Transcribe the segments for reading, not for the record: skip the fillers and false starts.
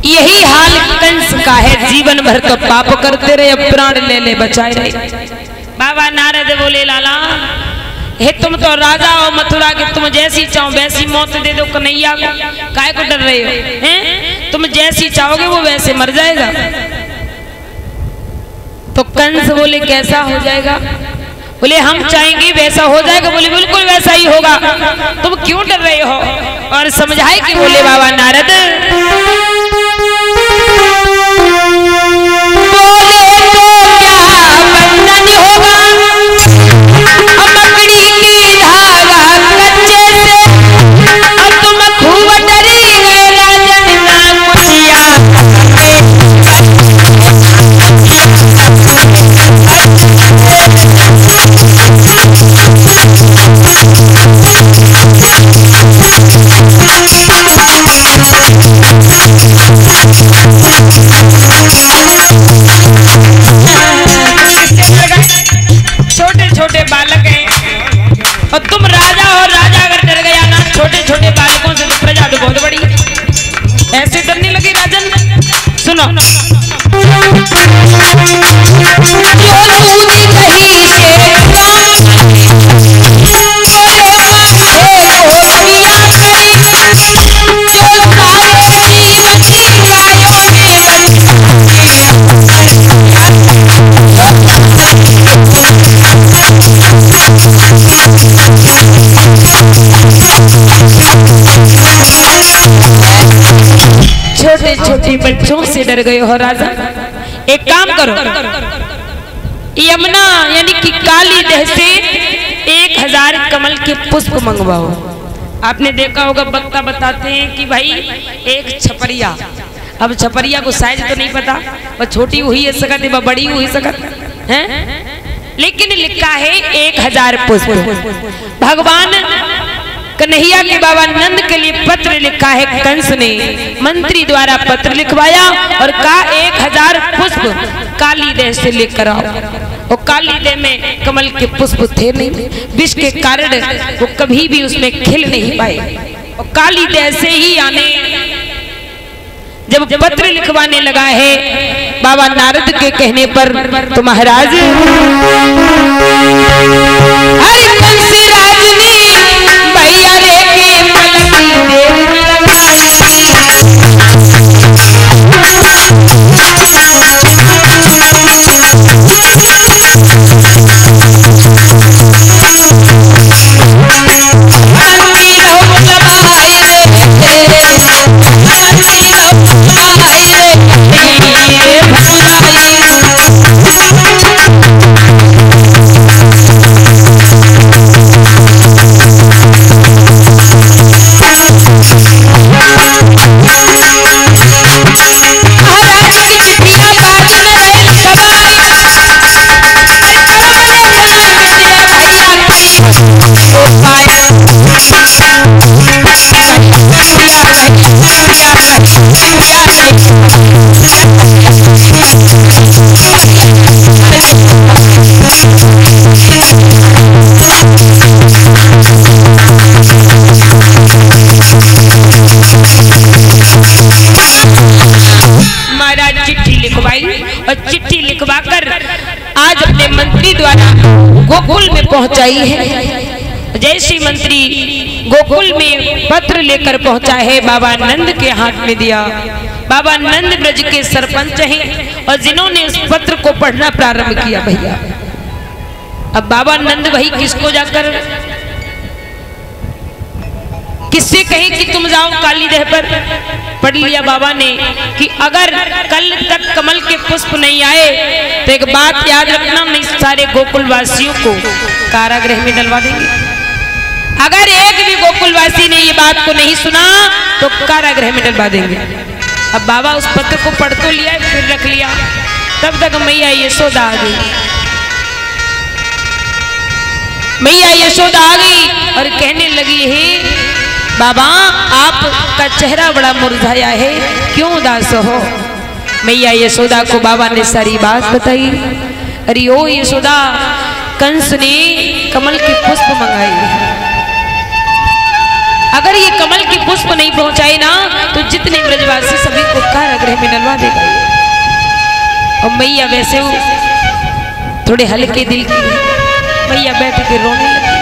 यही हाल कंस का है, जीवन भर तो पाप करते रहे, अब प्राण ले ले बचाए रहे। बाबा नारद बोले लाला हे तुम तो राजा हो मथुरा के, तुम जैसी चाहो वैसी मौत दे दो कन्हैया को, काहे को डर रहे हो हैं? तुम जैसी चाहोगे वो वैसे मर जाएगा। तो कंस बोले कैसा हो जाएगा? बोले हम चाहेंगे वैसा हो जाएगा। बोले बिल्कुल वैसा ही होगा, तुम क्यों डर रहे हो? और समझाए कि बोले बाबा नारद बोले तो क्या बंधन होगा, मकड़ी की धागा कच्चे से, अब तुम खूब डरी गए राजन ना मुझिया। छोटे छोटे बालक हैं और तुम राजा हो, राजा अगर डर गया ना छोटे छोटे बालकों से तो प्रजा तो बहुत बड़ी, ऐसे डरने लगे राजन। सुनो छोटे छोटे बच्चों से डर गए हो राजा, एक काम करो यमुना यानी कि काली दह से 1000 कमल के पुष्प मंगवाओ। आपने देखा होगा वक्ता बताते हैं कि भाई एक छपरिया, अब छपरिया को साइज तो नहीं पता, वह छोटी हुई है सकत है, वह बड़ी हुई सकत है, लेकिन लिखा है 1000 पुष्प। भगवान कन्हैया के बाबा नंद के लिए पत्र लिखा है, कंस ने मंत्री द्वारा पत्र लिखवाया और कहा 1000 पुष्प काली देह से लेकर आओ। और काली देह में कमल के पुष्प थे नहीं, विष के कारण वो कभी भी उसमें खिल नहीं पाए। और काली देह से ही आने जब पत्र लिखवाने लगा है बाबा नारद के कहने पर, तो महाराज हरि कंस राज ने भैया रे के पलकी देव चिट्ठी लिखवाकर आज अपने मंत्री द्वारा गोकुल में पहुंचाई है। जैसे मंत्री गोकुल में पत्र लेकर पहुंचा है, बाबा नंद के हाथ में दिया। बाबा नंद ब्रज के सरपंच हैं और जिन्होंने उस पत्र को पढ़ना प्रारंभ किया भैया। अब बाबा नंद भाई किसको जाकर किससे कहे कि तुम जाओ काली देह पर? पढ़ लिया बाबा ने कि अगर कल तक कमल के पुष्प नहीं आए तो एक बात याद रखना, मैं सारे गोकुल वासियों को कारागृह में डलवा देंगे। अगर एक भी गोकुलवासी ने ये बात को नहीं सुना तो कारागृह में डलवा देंगे। अब बाबा उस पत्र को पढ़ तो लिया, फिर रख लिया। तब तक मैया यशोदा आ गई। मैया यशोदा आ गई और कहने लगी है बाबा आपका चेहरा बड़ा मुरझाया है, क्यों उदास हो? मैया यशोदा को बाबा ने सारी बात बताई। अरे ओ यशोदा, कंस ने कमल के पुष्प मंगाए हैं, अगर ये कमल के पुष्प नहीं पहुंचाए ना तो जितने ब्रजवासी सभी को कारागृह गले में डलवा देगा। और मैया वैसे वो थोड़े हल्के दिल की, मैया बैठ के रोने लगी।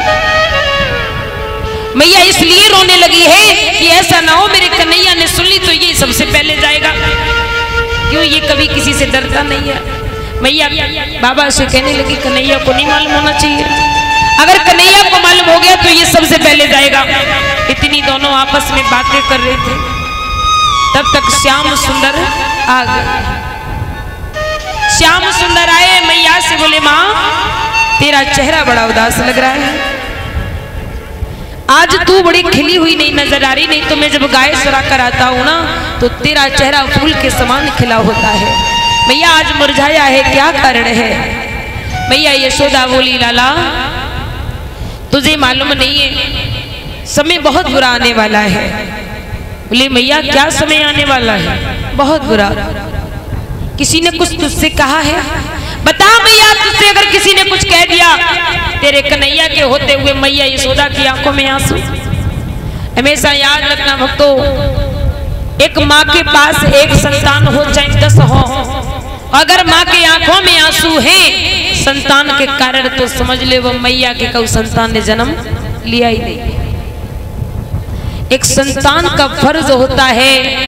मैया इसलिए रोने लगी है कि ऐसा ना हो मेरे कन्हैया ने सुन ली तो ये सबसे पहले जाएगा, क्यों ये कभी किसी से डरता नहीं है। मैया बाबा से कहने लगी कन्हैया को नहीं मालूम होना चाहिए, अगर कन्हैया को मालूम हो गया तो ये सबसे पहले जाएगा। इतनी दोनों आपस में बातें कर रहे थे, तब तक श्याम सुंदर आ गए। श्याम सुंदर आए, मैया से बोले माँ तेरा चेहरा बड़ा उदास लग रहा है, आज तू बड़ी खिली हुई नहीं नजर आ रही, नहीं तो मैं जब गाय चरा कर आता हूँ ना तो तेरा चेहरा फूल के समान खिला होता है। मैया आज मुरझाया है, क्या कारण है? मैया यशोदा बोली लाला तुझे मालूम नहीं है समय बहुत बुरा आने वाला है। बोले मैया क्या समय आने वाला है? बहुत बुरा। किसी ने कुछ तुझसे कहा है? बता मैया, तुझसे अगर किसी ने कुछ कह दिया तेरे कन्हैया के होते हुए। मैया यशोदा की आंखों में आंसू। हमेशा याद रखना भक्तों, एक माँ के पास एक संतान हो चाहे 10 हो, अगर माँ के आंखों में आंसू हैं संतान के कारण तो समझ ले वो मैया के कौ संतान ने जन्म लिया ही नहीं। एक संतान का फर्ज होता है